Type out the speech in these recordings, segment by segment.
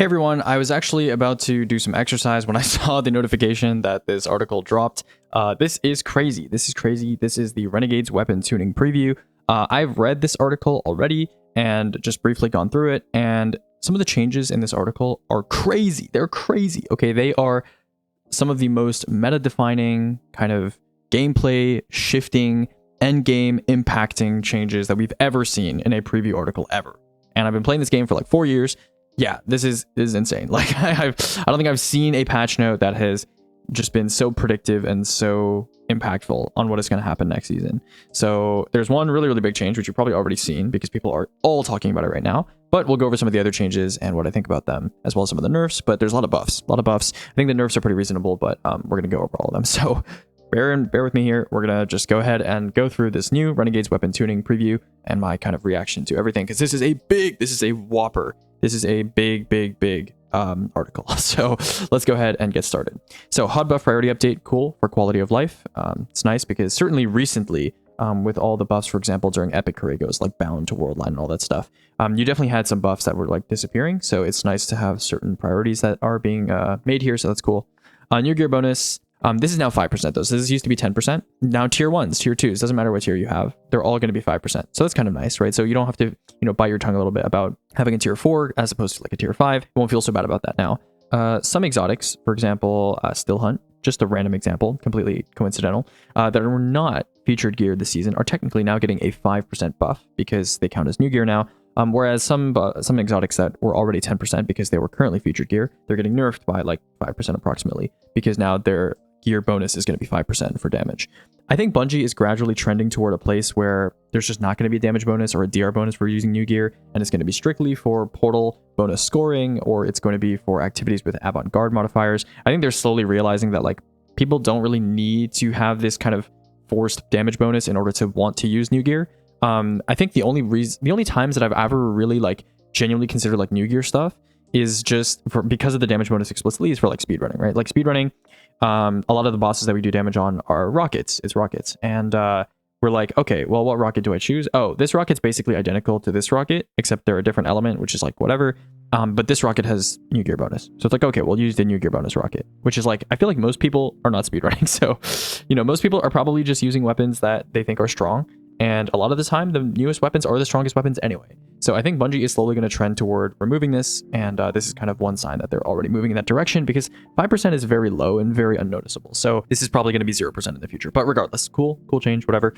Hey everyone, I was actually about to do some exercise when I saw the notification that this article dropped. This is crazy. This is crazy. This is the Renegades weapon tuning preview. I've read this article already and just briefly gone through it, and some of the changes in this article are crazy. They're crazy. Okay, they are some of the most meta-defining, kind of gameplay shifting, endgame impacting changes that we've ever seen in a preview article ever. And I've been playing this game for like 4 years. Yeah, this is insane. Like I don't think I've seen a patch note that has just been so predictive and so impactful on what is going to happen next season. So there's one really big change, which you've probably already seen because people are all talking about it right now. But we'll go over some of the other changes and what I think about them, as well as some of the nerfs. But there's a lot of buffs. I think the nerfs are pretty reasonable, but we're going to go over all of them. So bear with me here. We're going to just go ahead and go through this new Renegades weapon tuning preview and my kind of reaction to everything, because this is a whopper. This is a big article. So let's go ahead and get started. So HUD buff priority update, cool for quality of life. It's nice because certainly recently, with all the buffs, for example, during Epic Corregos, like Bound to Worldline and all that stuff, you definitely had some buffs that were like disappearing. So it's nice to have certain priorities that are being made here. So that's cool. New gear bonus. This is now 5% though. So this used to be 10%. Now tier 1s, tier 2s, doesn't matter what tier you have. They're all going to be 5%. So that's kind of nice, right? So you don't have to, bite your tongue a little bit about having a tier 4 as opposed to like a tier 5. You won't feel so bad about that now. Some exotics, for example, Still Hunt, just a random example, completely coincidental, that are not featured gear this season are technically now getting a 5% buff because they count as new gear now. Whereas some exotics that were already 10% because they were currently featured gear, they're getting nerfed by like 5% approximately because now their gear bonus is going to be 5% for damage. I think Bungie is gradually trending toward a place where there's just not going to be a damage bonus or a DR bonus for using new gear, and it's going to be strictly for portal bonus scoring, or it's going to be for activities with avant-garde modifiers. I think they're slowly realizing that like people don't really need to have this kind of forced damage bonus in order to want to use new gear. I think the only times that I've ever really like genuinely considered like new gear stuff is just because of the damage bonus explicitly is for like speedrunning, right? Like speedrunning, a lot of the bosses that we do damage on are rockets. It's rockets. And we're like, okay, well, what rocket do I choose? Oh, this rocket's basically identical to this rocket, except they're a different element, which is like whatever. But this rocket has new gear bonus. So it's like, okay, we'll use the new gear bonus rocket, which is like, I feel like most people are not speedrunning. So, most people are probably just using weapons that they think are strong. And a lot of the time, the newest weapons are the strongest weapons anyway. So I think Bungie is slowly going to trend toward removing this. And this is kind of one sign that they're already moving in that direction, because 5% is very low and very unnoticeable. So this is probably going to be 0% in the future. But regardless, cool change, whatever.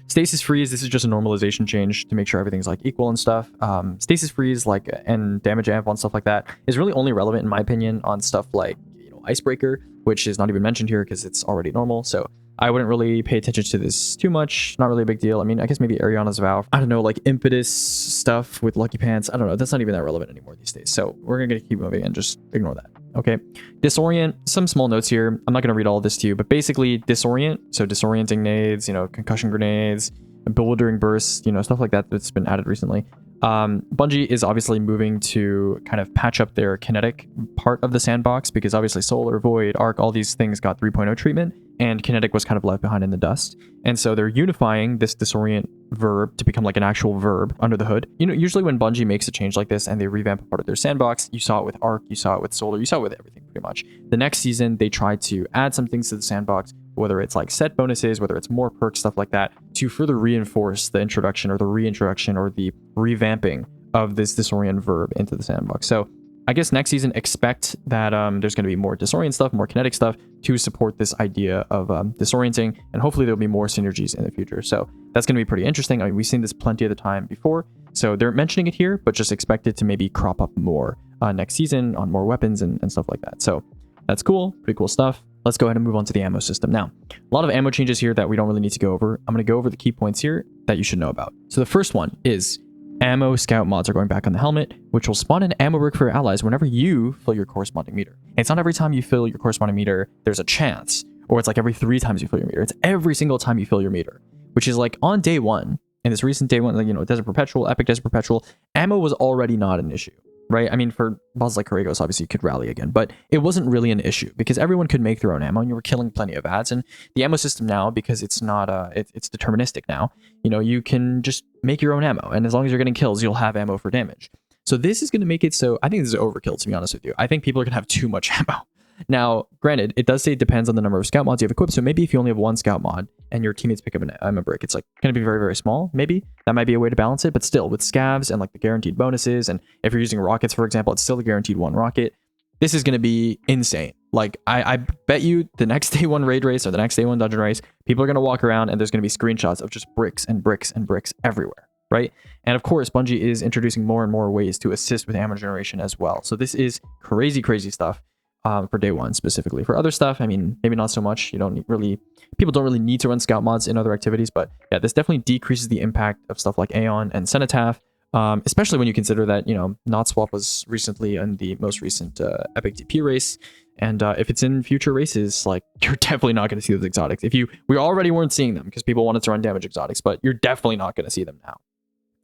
Stasis freeze, this is just a normalization change to make sure everything's like equal and stuff. Stasis freeze, like, and damage amp on stuff like that is really only relevant, in my opinion, on stuff like, Icebreaker, which is not even mentioned here because it's already normal. So I wouldn't really pay attention to this too much. Not really a big deal. I mean, I guess maybe Ariana's Vow. I don't know, like Impetus stuff with Lucky Pants. I don't know. That's not even that relevant anymore these days. So we're going to keep moving and just ignore that. Okay. Disorient. Some small notes here. I'm not going to read all of this to you, but basically Disorient. So disorienting nades, concussion grenades, bewildering bursts, stuff like that that's been added recently. Bungie is obviously moving to kind of patch up their kinetic part of the sandbox, because obviously Solar, Void, Arc, all these things got 3.0 treatment, and kinetic was kind of left behind in the dust. And so they're unifying this disorient verb to become like an actual verb under the hood. Usually when Bungie makes a change like this and they revamp a part of their sandbox, you saw it with Arc, you saw it with Solar, you saw it with everything pretty much. The next season, they try to add some things to the sandbox, whether it's like set bonuses, whether it's more perks, stuff like that, to further reinforce the introduction or the reintroduction or the revamping of this disorient verb into the sandbox. So I guess next season, expect that there's going to be more disorient stuff, more kinetic stuff to support this idea of disorienting, and hopefully there'll be more synergies in the future. So that's going to be pretty interesting. I mean, we've seen this plenty of the time before, so they're mentioning it here, but just expect it to maybe crop up more next season on more weapons and stuff like that. So that's cool, pretty cool stuff. Let's go ahead and move on to the ammo system. Now, a lot of ammo changes here that we don't really need to go over. I'm going to go over the key points here that you should know about. So the first one is ammo scout mods are going back on the helmet, which will spawn an ammo brick for your allies whenever you fill your corresponding meter. And it's not every time you fill your corresponding meter, there's a chance, or it's like every 3 times you fill your meter. It's every single time you fill your meter, which is like on day 1, in this recent day 1, like, Desert Perpetual, Epic Desert Perpetual, ammo was already not an issue. Right? I mean, for bosses like Corregos, obviously you could rally again, but it wasn't really an issue because everyone could make their own ammo and you were killing plenty of ads. And the ammo system now, because it's not, it's deterministic now, you can just make your own ammo. And as long as you're getting kills, you'll have ammo for damage. So this is going to make it so, I think this is overkill, to be honest with you. I think people are going to have too much ammo. Now, granted, it does say it depends on the number of scout mods you have equipped. So maybe if you only have one scout mod and your teammates pick up an ammo brick, it's like going to be very, very small. Maybe that might be a way to balance it. But still, with scavs and like the guaranteed bonuses, and if you're using rockets, for example, it's still a guaranteed one rocket. This is going to be insane. Like, I bet you the next day one raid race or the next day one dungeon race, people are going to walk around and there's going to be screenshots of just bricks and bricks and bricks everywhere, right? And of course, Bungie is introducing more and more ways to assist with ammo generation as well. So this is crazy, crazy stuff. For day one specifically. For other stuff, I mean, maybe not so much. People don't really need to run scout mods in other activities, but yeah, this definitely decreases the impact of stuff like Aeon and Cenotaph, especially when you consider that, Not Swap was recently in the most recent Epic TP race, and if it's in future races, like, you're definitely not going to see those exotics. We already weren't seeing them because people wanted to run damage exotics, but you're definitely not going to see them now.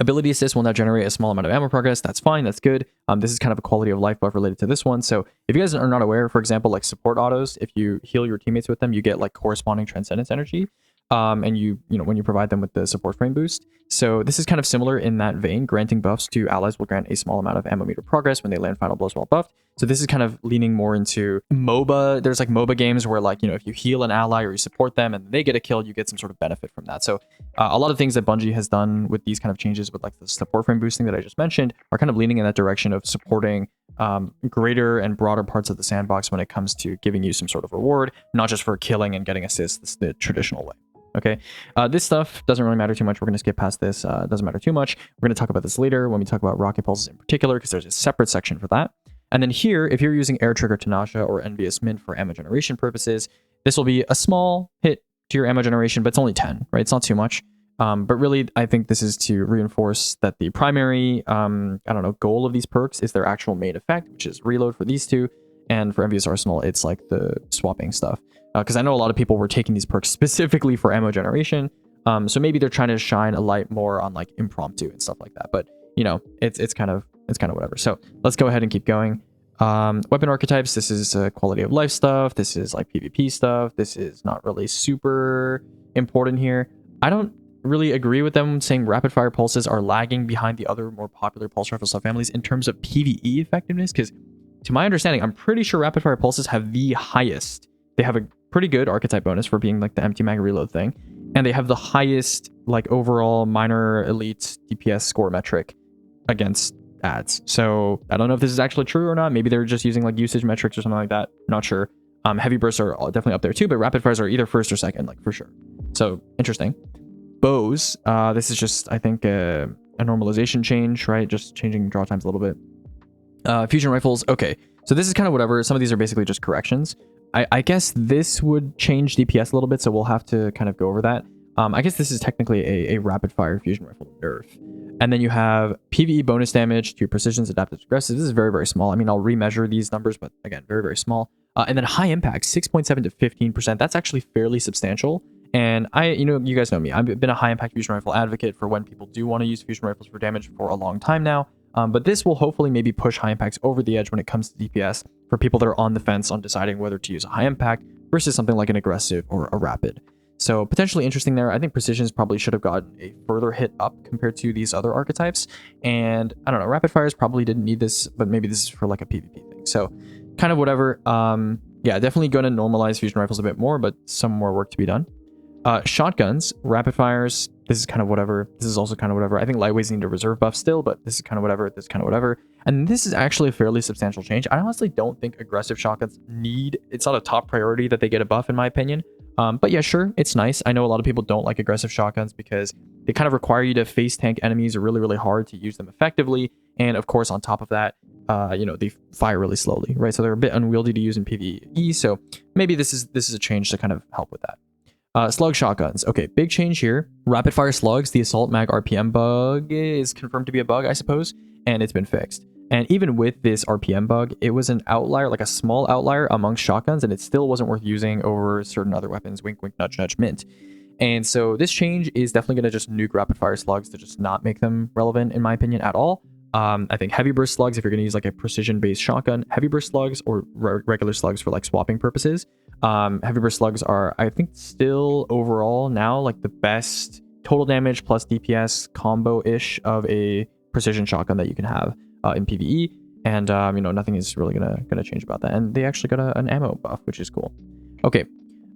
Ability assist will now generate a small amount of ammo progress. That's fine. That's good. This is kind of a quality of life buff related to this one. So if you guys are not aware, for example, like support autos, if you heal your teammates with them, you get like corresponding transcendence energy. And when you provide them with the support frame boost. So this is kind of similar in that vein. Granting buffs to allies will grant a small amount of ammo meter progress when they land final blows while buffed. So this is kind of leaning more into MOBA. There's like MOBA games where, like, if you heal an ally or you support them and they get a kill, you get some sort of benefit from that. So a lot of things that Bungie has done with these kind of changes with like the support frame boosting that I just mentioned are kind of leaning in that direction of supporting greater and broader parts of the sandbox when it comes to giving you some sort of reward, not just for killing and getting assists the traditional way. Okay, this stuff doesn't really matter too much. We're going to skip past this. It doesn't matter too much. We're going to talk about this later when we talk about rocket pulses in particular, because there's a separate section for that. And then here, if you're using Air Trigger Tanasha or Envious Mint for ammo generation purposes, this will be a small hit to your ammo generation, but it's only 10, right? It's not too much. But really, I think this is to reinforce that the primary, goal of these perks is their actual main effect, which is reload for these two. And for Envious Arsenal, it's like the swapping stuff. Because I know a lot of people were taking these perks specifically for ammo generation. So maybe they're trying to shine a light more on like impromptu and stuff like that. But it's kind of whatever. So let's go ahead and keep going. Weapon archetypes. This is quality of life stuff. This is like PvP stuff. This is not really super important here. I don't really agree with them saying rapid fire pulses are lagging behind the other more popular pulse rifle subfamilies in terms of PvE effectiveness. Because to my understanding, I'm pretty sure rapid fire pulses have the highest. They have a pretty good archetype bonus for being like the empty mag reload thing, and they have the highest like overall minor elite DPS score metric against ads. So I don't know if this is actually true or not. Maybe they're just using like usage metrics or something like that. Not sure. Heavy bursts are definitely up there too, but rapid fires are either first or second, like for sure. So interesting. Bows. This is just, I think, a normalization change, right? Just changing draw times a little bit. Fusion rifles. Okay, so this is kind of whatever. Some of these are basically just corrections. I guess this would change DPS a little bit, so we'll have to kind of go over that. I guess this is technically a rapid fire fusion rifle nerf. And then you have PvE bonus damage to precisions, adaptive, aggressive. This is very, very small. I mean, I'll remeasure these numbers, but again, very, very small. And then high impact, 6.7 to 15%. That's actually fairly substantial. And you guys know me. I've been a high impact fusion rifle advocate for when people do want to use fusion rifles for damage for a long time now. But this will hopefully maybe push high impacts over the edge when it comes to DPS for people that are on the fence on deciding whether to use a high impact versus something like an aggressive or a rapid. So potentially interesting there. I think precisions probably should have gotten a further hit up compared to these other archetypes. And I don't know, rapid fires probably didn't need this, but maybe this is for like a PvP thing. So kind of whatever. Yeah, definitely going to normalize fusion rifles a bit more, but some more work to be done. Shotguns, rapid fires, this is kind of whatever. This is also kind of whatever. I think lightweights need a reserve buff still, but this is kind of whatever. This is kind of whatever. And this is actually a fairly substantial change. I honestly don't think aggressive shotguns it's not a top priority that they get a buff in my opinion. But yeah, sure, it's nice. I know a lot of people don't like aggressive shotguns because they kind of require you to face tank enemies really, really hard to use them effectively. And of course, on top of that, they fire really slowly, right? So they're a bit unwieldy to use in PvE. So maybe this is a change to kind of help with that. Slug shotguns. Okay, big change here. Rapid fire slugs, the assault mag RPM bug is confirmed to be a bug, I suppose, and it's been fixed. And even with this RPM bug, it was an outlier, like a small outlier amongst shotguns, and it still wasn't worth using over certain other weapons. Wink, wink, nudge, nudge, mint. And so this change is definitely going to just nuke rapid fire slugs to just not make them relevant, in my opinion, at all. I think heavy burst slugs, if you're going to use like a precision based shotgun, heavy burst slugs or regular slugs for like swapping purposes. Heavy burst slugs are, I think, still overall now like the best total damage plus DPS combo ish of a precision shotgun that you can have. in PvE, and you know, nothing is really gonna change about that. And they actually got an ammo buff, which is cool. Okay,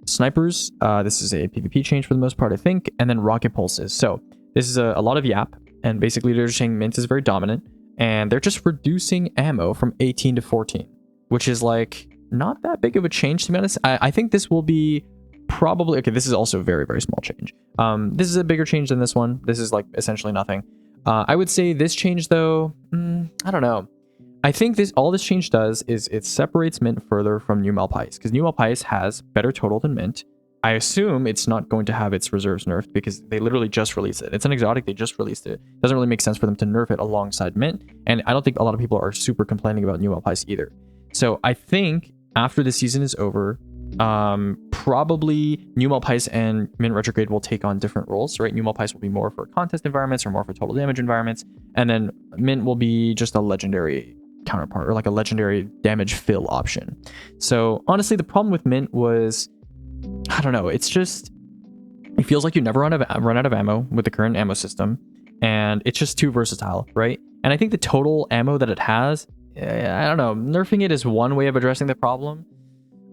snipers. This is a PvP change for the most part, I think, and then rocket pulses. So this is a lot of yap, and basically they're just saying mint is very dominant, and they're just reducing ammo from 18 to 14, which is like not that big of a change, to be honest. I think this will be probably okay. This is also a very, very small change. This is a bigger change than this one. This is like essentially nothing. I would say this change though, I don't know. I think all this change does is it separates mint further from New Malpais, because New Malpais has better total than mint. I assume it's not going to have its reserves nerfed because they literally just released it. It's an exotic, they just released it. Doesn't really make sense for them to nerf it alongside mint, and I don't think a lot of people are super complaining about New Malpais either. So I think after the season is over, probably New Malpais and Mint Retrograde will take on different roles, right? New Malpais will be more for contest environments or more for total damage environments, and then Mint will be just a legendary counterpart or like a legendary damage fill option. So honestly, the problem with Mint was, I don't know, it's just, it feels like you never run out of ammo with the current ammo system, and it's just too versatile, right? And I think the total ammo that it has, I don't know, nerfing it is one way of addressing the problem.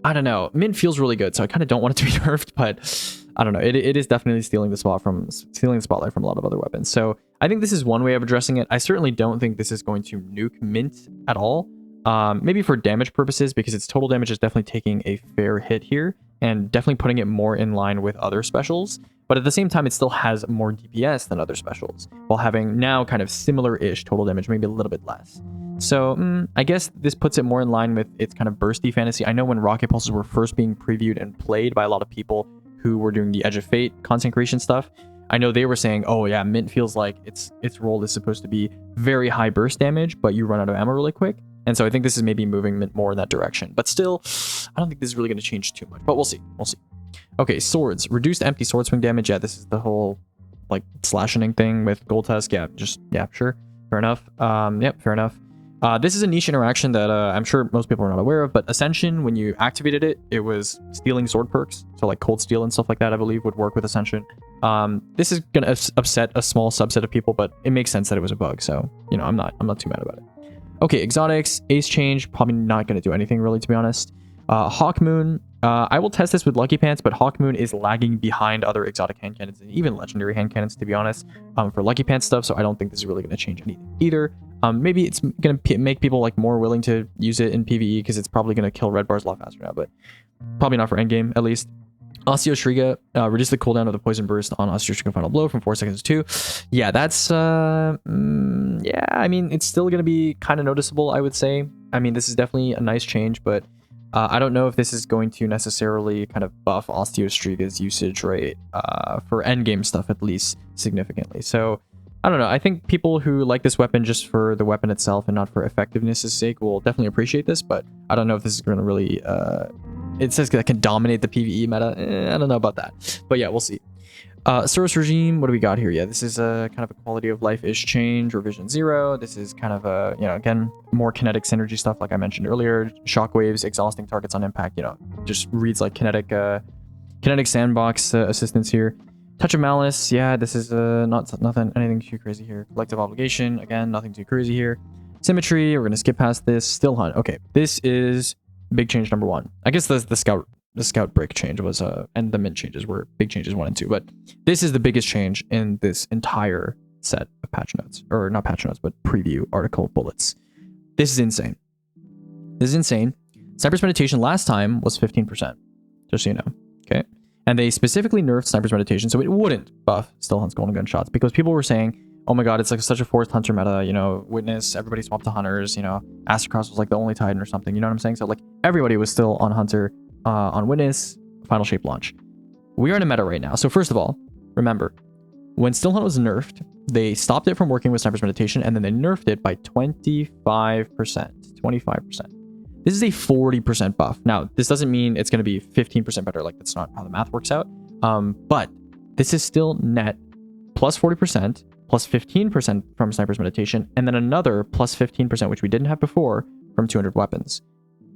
I don't know. Mint feels really good, so I kind of don't want it to be nerfed, but I don't know. It is definitely stealing the spotlight from a lot of other weapons. So I think this is one way of addressing it. I certainly don't think this is going to nuke Mint at all. Maybe for damage purposes, because its total damage is definitely taking a fair hit here, and definitely putting it more in line with other specials. But at the same time, it still has more DPS than other specials, while having now kind of similar-ish total damage, maybe a little bit less. So I guess this puts it more in line with its kind of bursty fantasy. I know when rocket pulses were first being previewed and played by a lot of people who were doing the Edge of Fate content creation stuff, I know they were saying, oh yeah, Mint feels like its role is supposed to be very high burst damage, but you run out of ammo really quick. And so I think this is maybe moving Mint more in that direction. But still, I don't think this is really going to change too much. But we'll see. We'll see. Okay, swords. Reduced empty sword swing damage. Yeah, this is the whole like slashing thing with Gold Tusk. Yeah, sure. Fair enough. Yep, fair enough. This is a niche interaction that I'm sure most people are not aware of, but Ascension, when you activated it, it was stealing sword perks. So like Cold Steel and stuff like that, I believe, would work with Ascension. This is going to upset a small subset of people, but it makes sense that it was a bug. So, you know, I'm not too mad about it. Okay, exotics, ace change, probably not going to do anything really, to be honest. Hawk Moon, I will test this with Lucky Pants, but Hawk Moon is lagging behind other exotic hand cannons and even legendary hand cannons, to be honest, for Lucky Pants stuff. So I don't think this is really going to change anything either. Maybe it's going to make people like more willing to use it in PvE because it's probably going to kill red bars a lot faster now, but probably not for endgame at least. Osteo Shriga, reduce the cooldown of the poison burst on Osteo Shriga final blow from 4 seconds to 2. Yeah, that's yeah, I mean, it's still going to be kind of noticeable, I would say. I mean, this is definitely a nice change, but I don't know if this is going to necessarily kind of buff Osteo Shriga's usage rate for endgame stuff, at least significantly. So I don't know. I think people who like this weapon just for the weapon itself and not for effectiveness' sake will definitely appreciate this, but I don't know if this is going to really it says that can dominate the PvE meta. I don't know about that, but yeah, we'll see. Soros Regime, what do we got here? Yeah, this is a kind of a quality of life-ish change, revision 0. This is kind of a, you know, again, more kinetic synergy stuff like I mentioned earlier. Shockwaves, exhausting targets on impact, you know, just reads like kinetic sandbox assistance here. Touch of Malice, yeah, this is anything too crazy here. Collective Obligation, again, nothing too crazy here. Symmetry, we're gonna skip past this. Still Hunt, okay, this is big change number 1. I guess the scout break change was and the mint changes were big changes 1 and 2, but this is the biggest change in this entire set of patch notes, or not patch notes, but preview article bullets. This is insane. This is insane. Sniper's Meditation last time was 15%, just so you know. Okay, and they specifically nerfed Sniper's Meditation so it wouldn't buff Still Hunt's Golden Gunshots, because people were saying, oh my god, it's like such a forced hunter meta, you know, Witness, everybody swapped to hunters, you know, Astrocross was like the only Titan or something, you know what I'm saying? So like everybody was still on Hunter, on Witness, Final Shape launch. We are in a meta right now. So first of all, remember, when Still Hunt was nerfed, they stopped it from working with Sniper's Meditation, and then they nerfed it by 25%. 25%. This is a 40% buff. Now, this doesn't mean it's going to be 15% better. Like, that's not how the math works out. But this is still net plus 40%, plus 15% from Sniper's Meditation, and then another plus 15%, which we didn't have before, from 200 weapons.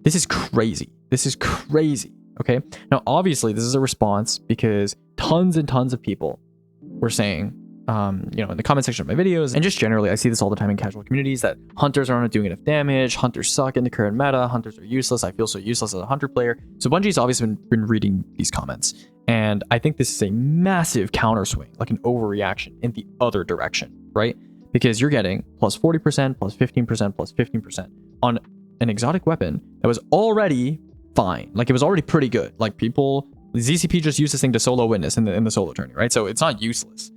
This is crazy. This is crazy. Okay. Now, obviously, this is a response because tons and tons of people were saying, in the comment section of my videos, and just generally, I see this all the time in casual communities that hunters aren't doing enough damage, hunters suck in the current meta, hunters are useless, I feel so useless as a hunter player. So Bungie's obviously been reading these comments, and I think this is a massive counterswing, like an overreaction in the other direction, right? Because you're getting plus 40%, plus 15%, plus 15% on an exotic weapon that was already fine. Like, it was already pretty good. Like, ZCP just used this thing to solo witness in the solo tourney, right? So it's not useless.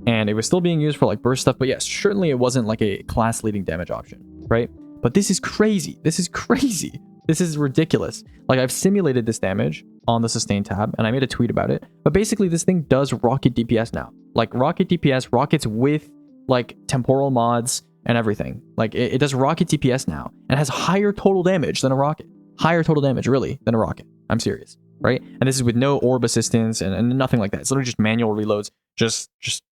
And it was still being used for like burst stuff, but yes, certainly it wasn't like a class leading damage option, right? But this is crazy. This is crazy. This is ridiculous. Like, I've simulated this damage on the sustain tab and I made a tweet about it, but basically this thing does rocket DPS now. Like, rocket DPS, rockets with like temporal mods and everything. Like, it does rocket DPS now and has higher total damage than a rocket. Higher total damage, really, than a rocket. I'm serious, right? And this is with no orb assistance and nothing like that. It's literally just manual reloads, just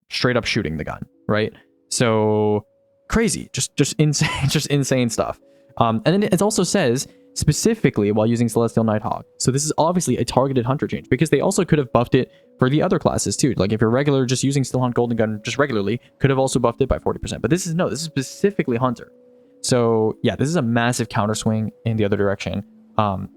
straight up shooting the gun, right? So crazy, just insane, just insane stuff. And then it also says specifically while using Celestial Nighthawk. So this is obviously a targeted hunter change, because they also could have buffed it for the other classes too. Like, if you're regular, just using Stillhunt Golden Gun just regularly, could have also buffed it by 40%. But this is specifically hunter. So yeah, this is a massive counterswing in the other direction.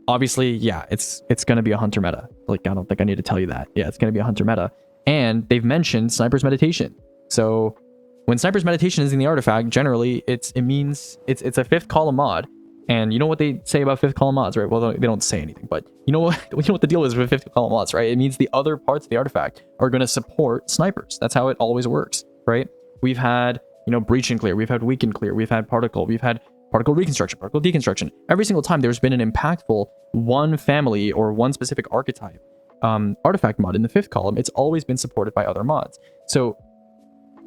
Obviously, yeah, it's going to be a hunter meta. Like, I don't think I need to tell you that. Yeah, it's going to be a hunter meta. And they've mentioned Sniper's Meditation. So when Sniper's Meditation is in the artifact, generally it means it's a 5th column mod. And you know what they say about 5th column mods, right? Well, they don't say anything, but you know what the deal is with 5th column mods, right? It means the other parts of the artifact are going to support snipers. That's how it always works, right? We've had, breach and clear, we've had weaken clear, we've had particle, we've had particle reconstruction, particle deconstruction. Every single time there's been an impactful one family or one specific archetype artifact mod in the 5th column, it's always been supported by other mods. So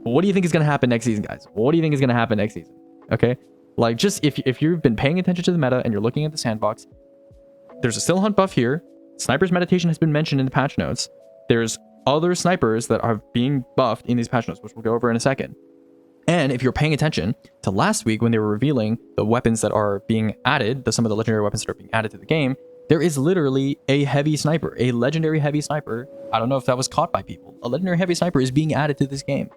what do you think is going to happen next season, guys? What do you think is going to happen next season? Okay, like, just if you've been paying attention to the meta and you're looking at the sandbox, there's a still hunt buff here. Sniper's Meditation has been mentioned in the patch notes. There's other snipers that are being buffed in these patch notes, which we'll go over in a second. And if you're paying attention to last week when they were revealing the weapons that are being added, some of the legendary weapons that are being added to the game, there is literally a heavy sniper, a legendary heavy sniper. I don't know if that was caught by people. A legendary heavy sniper is being added to this game.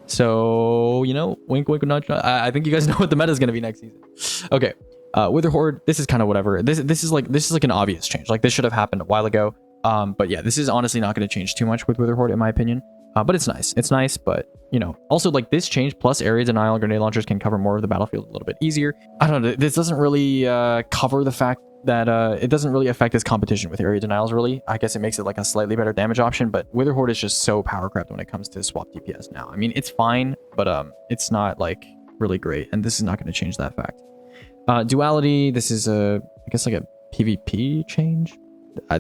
So, wink, wink, nudge. I think you guys know what the meta is going to be next season. Okay, Wither Horde. This is kind of whatever. This is like an obvious change. Like, this should have happened a while ago. But yeah, this is honestly not going to change too much with Wither Horde, in my opinion. But it's nice. It's nice, but also, like, this change plus area denial grenade launchers can cover more of the battlefield a little bit easier. I don't know. This doesn't really cover the fact that it doesn't really affect this competition with area denials, really. I guess it makes it like a slightly better damage option, but Wither Horde is just so power crept when it comes to swap DPS now. I mean, it's fine, but it's not like really great, and this is not going to change that fact. Duality, this is I guess like a PvP change.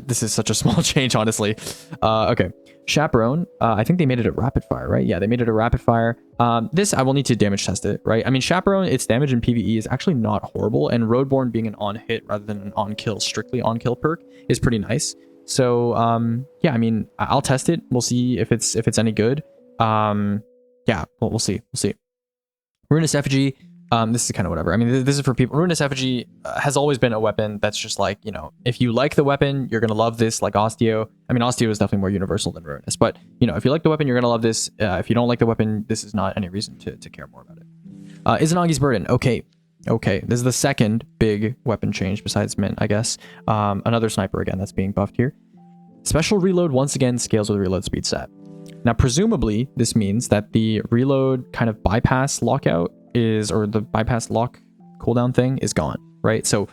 This is such a small change, honestly. Okay. Chaperone, I think they made it a rapid fire, right? Yeah, they made it a rapid fire. This, I will need to damage test it, right? I mean, Chaperone, its damage in PvE is actually not horrible, and Roadborne being an on-hit rather than an on-kill, strictly on-kill perk is pretty nice. So, yeah, I mean, I'll test it. We'll see if it's any good. Yeah, we'll see. Ruinous Effigy. This is kind of whatever. I mean, this is for people. Ruinous Effigy has always been a weapon that's just like, if you like the weapon, you're going to love this, like Osteo. I mean, Osteo is definitely more universal than Ruinous, but, if you like the weapon, you're going to love this. If you don't like the weapon, this is not any reason to care more about it. Izanagi's Burden. Okay. This is the second big weapon change besides Mint, I guess. Another sniper again that's being buffed here. Special reload once again scales with reload speed set. Now, presumably, this means that the reload kind of bypass lockout or the bypass lock cooldown thing is gone, right? So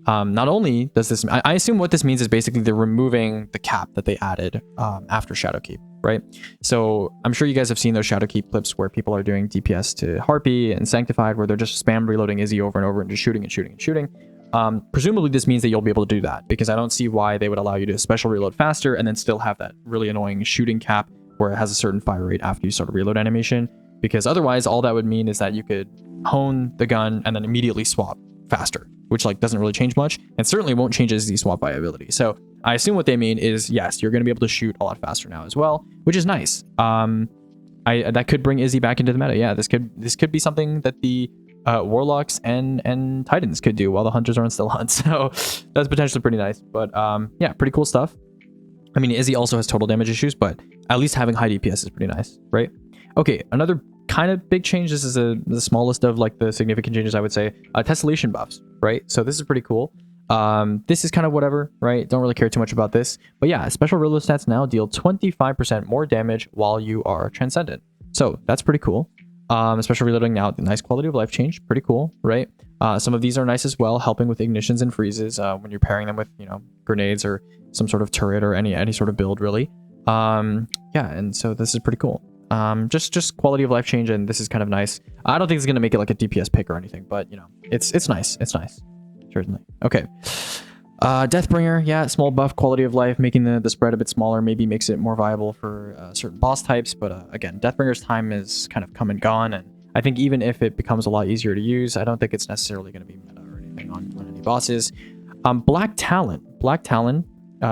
not only does this, I assume what this means is basically they're removing the cap that they added after Shadowkeep, right? So I'm sure you guys have seen those Shadowkeep clips where people are doing DPS to Harpy and Sanctified, where they're just spam reloading Izzy over and over and just shooting and shooting and shooting. Presumably this means that you'll be able to do that, because I don't see why they would allow you to special reload faster and then still have that really annoying shooting cap where it has a certain fire rate after you start a reload animation. Because otherwise, all that would mean is that you could hone the gun and then immediately swap faster, which like doesn't really change much, and certainly won't change Izzy swap viability. So I assume what they mean is, yes, you're going to be able to shoot a lot faster now as well, which is nice. That could bring Izzy back into the meta. Yeah, this could be something that the Warlocks and Titans could do while the Hunters aren't still hunt. So that's potentially pretty nice. But yeah, pretty cool stuff. I mean, Izzy also has total damage issues, but at least having high DPS is pretty nice, right? Okay, another kind of big change. This is the smallest of like the significant changes, I would say. Tessellation buffs, right? So this is pretty cool. This is kind of whatever, right? Don't really care too much about this. But yeah, special reload stats now deal 25% more damage while you are transcendent. So that's pretty cool. Especially reloading now, the nice quality of life change, pretty cool, right? Some of these are nice as well, helping with ignitions and freezes when you're pairing them with, you know, grenades or some sort of turret or any sort of build, really. Yeah, and so this is pretty cool. Just quality of life change, and this is kind of nice. I don't think it's gonna make it like a DPS pick or anything, but you know, it's nice. It's nice, certainly. Okay. Deathbringer, yeah, small buff, quality of life, making the spread a bit smaller, maybe makes it more viable for certain boss types, but again, Deathbringer's time is kind of come and gone, and I think even if it becomes a lot easier to use, I don't think it's necessarily going to be meta or anything on any bosses. Black Talon,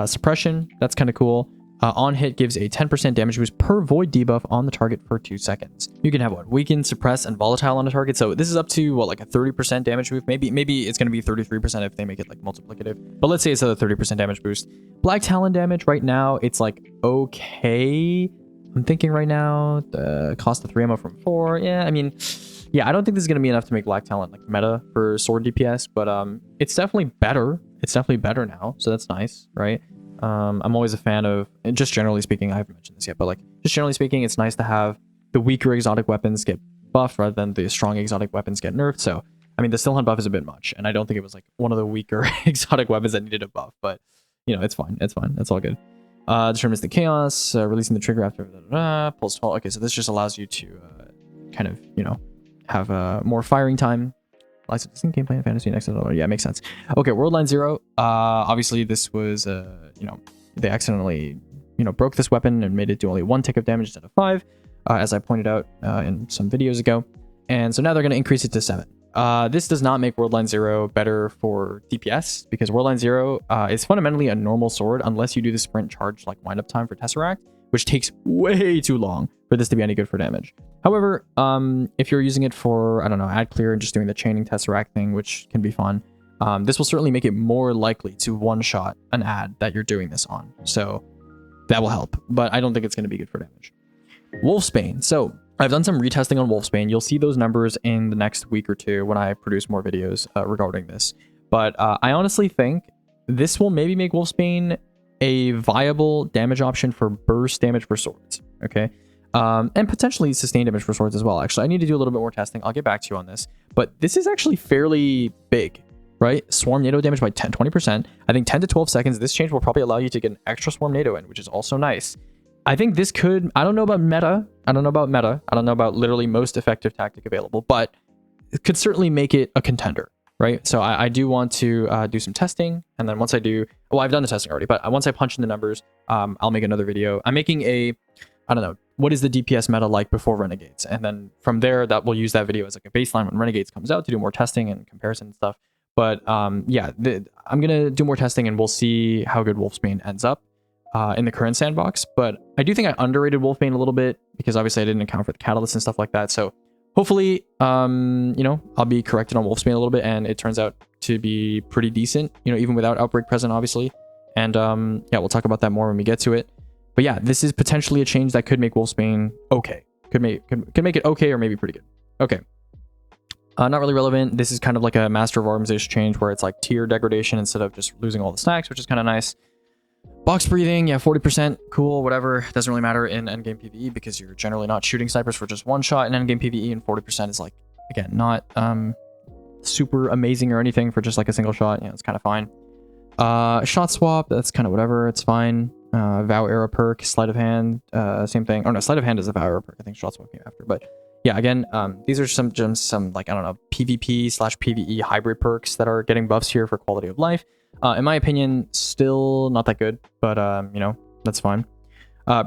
suppression, that's kind of cool. On hit gives a 10% damage boost per void debuff on the target for 2 seconds. You can have what? Weaken, suppress, and volatile on a target. So this is up to what, like a 30% damage boost? Maybe it's going to be 33% if they make it like multiplicative. But let's say it's a 30% damage boost. Black Talon damage right now, it's like okay. I'm thinking right now, the cost of 3 ammo from 4. Yeah, I mean, yeah, I don't think this is going to be enough to make Black Talon like meta for sword DPS, but it's definitely better. It's definitely better now, so that's nice, right? I'm always a fan of, and just generally speaking, I haven't mentioned this yet, but like just generally speaking, it's nice to have the weaker exotic weapons get buffed rather than the strong exotic weapons get nerfed. So, I mean, the Still Hunt buff is a bit much, and I don't think it was like one of the weaker exotic weapons that needed a buff, but you know, it's fine. It's fine. It's all good. Determines the chaos, releasing the trigger after pulse 12. Okay, so this just allows you to kind of, you know, have more firing time. Licensing gameplay and fantasy next to yeah, makes sense. Okay, World Line 0. Obviously, this was you know, they accidentally, you know, broke this weapon and made it do only 1 tick of damage instead of 5, as I pointed out in some videos ago. And so now they're going to increase it to 7. This does not make World Line 0 better for DPS, because World Line 0 is fundamentally a normal sword unless you do the sprint charge like wind up time for Tesseract, which takes way too long for this to be any good for damage. However, if you're using it for, I don't know, ad clear and just doing the chaining Tesseract thing, which can be fun, this will certainly make it more likely to one-shot an ad that you're doing this on. So that will help, but I don't think it's going to be good for damage. Wolfsbane. So I've done some retesting on Wolfsbane. You'll see those numbers in the next week or two when I produce more videos regarding this. But I honestly think this will maybe make Wolfsbane a viable damage option for burst damage for swords. Okay. And potentially sustained damage for swords as well. Actually, I need to do a little bit more testing. I'll get back to you on this. But this is actually fairly big, right? Swarm NATO damage by 20%. I think 10 to 12 seconds. This change will probably allow you to get an extra Swarm NATO in, which is also nice. I think this could, I don't know about meta. I don't know about literally most effective tactic available, but it could certainly make it a contender, right? So I do want to do some testing. And then once I do, well, I've done the testing already, but once I punch in the numbers, I'll make another video. I'm making a, I don't know, what is the DPS meta like before Renegades? And then from there, that we'll use that video as like a baseline when Renegades comes out to do more testing and comparison and stuff. But yeah, I'm going to do more testing and we'll see how good Wolfsbane ends up in the current sandbox. But I do think I underrated Wolfsbane a little bit because obviously I didn't account for the catalyst and stuff like that. So hopefully, you know, I'll be corrected on Wolfsbane a little bit and it turns out to be pretty decent, you know, even without Outbreak present, obviously. And yeah, we'll talk about that more when we get to it. But yeah, this is potentially a change that could make Wolfsbane okay. Could make it okay or maybe pretty good. Okay. Not really relevant. This is kind of like a Master of Organization change where it's like tier degradation instead of just losing all the stacks, which is kind of nice. Box breathing, yeah, 40%, cool, whatever. Doesn't really matter in endgame PvE because you're generally not shooting snipers for just one shot in endgame PvE, and 40% is like, again, not super amazing or anything for just like a single shot. Yeah, it's kind of fine. Shot swap, that's kind of whatever, it's fine. Vow era perk, sleight of hand, same thing. Oh no, sleight of hand is a vow era perk. I think shot swap came after, but yeah, again, these are some like, I don't know, PvP/PvE hybrid perks that are getting buffs here for quality of life. In my opinion, still not that good, but you know, that's fine.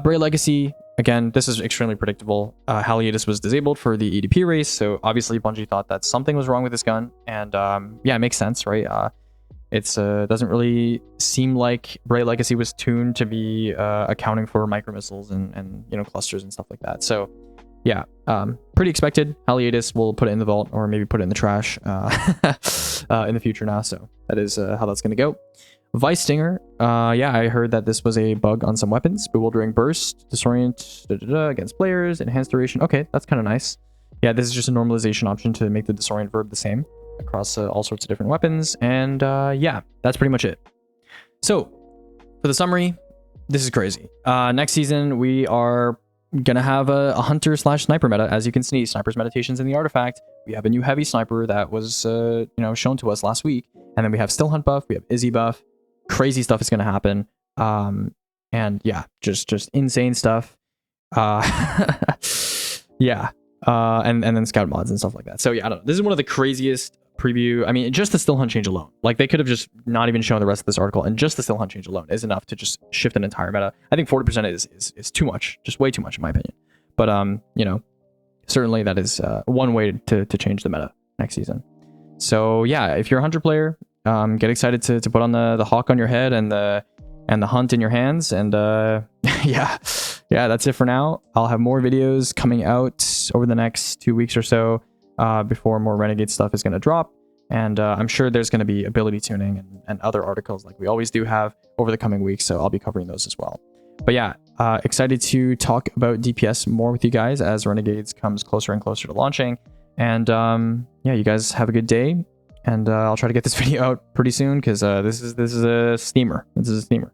Bray Legacy, again, this is extremely predictable. Haliatus was disabled for the EDP race, so obviously Bungie thought that something was wrong with this gun, and yeah, it makes sense, right? It's doesn't really seem like Bray Legacy was tuned to be accounting for micro missiles and you know, clusters and stuff like that. So yeah, pretty expected. Haliatus will put it in the vault or maybe put it in the trash in the future now. So that is how that's going to go. Vice Stinger. Yeah, I heard that this was a bug on some weapons. Bewildering Burst, Disorient against players, Enhanced Duration. Okay, that's kind of nice. Yeah, this is just a normalization option to make the Disorient verb the same across all sorts of different weapons. And yeah, that's pretty much it. So for the summary, this is crazy. Next season, we are gonna have a hunter slash sniper meta. As you can see, Sniper's Meditations in the artifact. We have a new heavy sniper that was you know, shown to us last week. And then we have Still Hunt buff, we have Izzy buff. Crazy stuff is gonna happen. And yeah, just insane stuff. Yeah. And then scout mods and stuff like that. So yeah, I don't know. This is one of the craziest preview. I mean, just the Still Hunt change alone. Like, they could have just not even shown the rest of this article, and just the Still Hunt change alone is enough to just shift an entire meta. I think 40% is too much, just way too much in my opinion. But you know, certainly that is one way to change the meta next season. So yeah, if you're a hunter player, get excited to put on the hawk on your head and the hunt in your hands. And yeah, that's it for now. I'll have more videos coming out over the next 2 weeks or so before more Renegade stuff is going to drop. And I'm sure there's going to be ability tuning and other articles like we always do have over the coming weeks. So I'll be covering those as well. But yeah, excited to talk about DPS more with you guys as Renegades comes closer and closer to launching. And yeah, you guys have a good day. And I'll try to get this video out pretty soon because this is a steamer. This is a steamer.